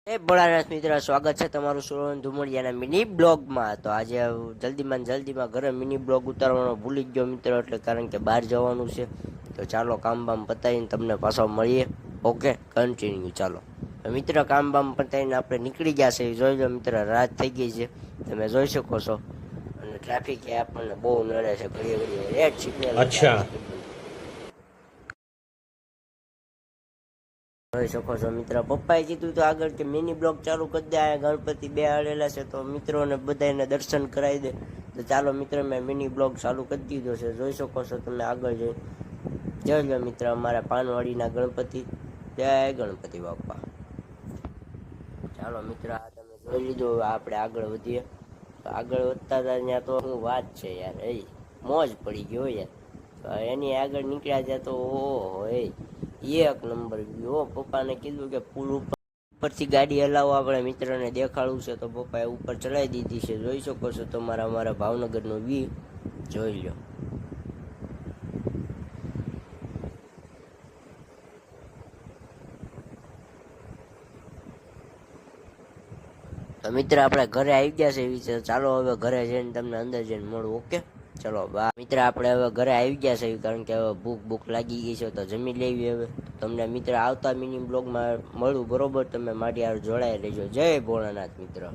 ભોળાનાથ મિત્ર, સ્વાગત છે તમારું સુરવન ધુમડિયાના મિની બ્લોગમાં. તો આજે જલ્દીમાં ઘરે મિની બ્લોગ ઉતારવાનો ભૂલી ગયો મિત્ર, એટલે કારણ કે બહાર જવાનું છે. તો ચાલો કામ બામ પતાવીને તમને પાછો મળીએ. Okay, continue. ચાલો મિત્ર, કામ બામ પતાવીને આપણે નીકળી ગયા છે. જોઈ લો મિત્ર, રાત થઈ ગઈ છે, તમે જોઈ શકો છો. અને ટ્રાફિક એ આપણને બહુ નડે છે, ઘડીએ ઘડીએ રેડ સિગ્નલ. અચ્છા, જોઈ શકો છો મિત્ર. પપ્પાએ કીધું તો આગળ કે મિની બ્લોગ ચાલુ કરી દે, આ ગણપતિ બે આવેલા છે તો મિત્રોને બધાને દર્શન કરાવી દે. તો ચાલો મિત્ર, મેં મિની બ્લોગ ચાલુ કરી દીધો છે, જોઈ શકો છો તમે આગળ જોઈ લો મિત્ર, અમારા પાનવાડીના ગણપતિ. જય ગણપતિ બાપા. ચાલો મિત્ર, આ તમે જોઈ લીધું. આપણે આગળ વધીએ. તો આગળ વધતા હતા ત્યાં તો શું વાત છે યાર, એ મોજ પડી ગયો યાર. એની આગળ નીકળ્યા જાય તો ઓહો, એક નંબર વ્યૂ. પપ્પાને કીધું કે પુલ ઉપરથી ગાડી હલાવો, આપણે મિત્રને દેખાડવું છે. તો પપ્પાએ ઉપર ચડાવી દીધી છે, જોઈ શકો છો તમારા અમારા ભાવનગરનો વ્યૂ જોઈ લો. તો મિત્ર, આપણે ઘરે આવી ગયા છે એવી છે. ચાલો હવે ઘરે જઈને તમને અંદર જઈને મળું. ઓકે, ચલો બા મિત્ર, આપણે હવે ઘરે આવી ગયા છે, કારણ કે હવે ભૂખ લાગી ગઈ છે, તો જમી લેવી હવે. તમને મિત્ર આવતા મિની બ્લોગમાં મળું, બરોબર? તમે મારી હારે જોડાઈ રહેજો. જય ભોળાનાથ મિત્ર.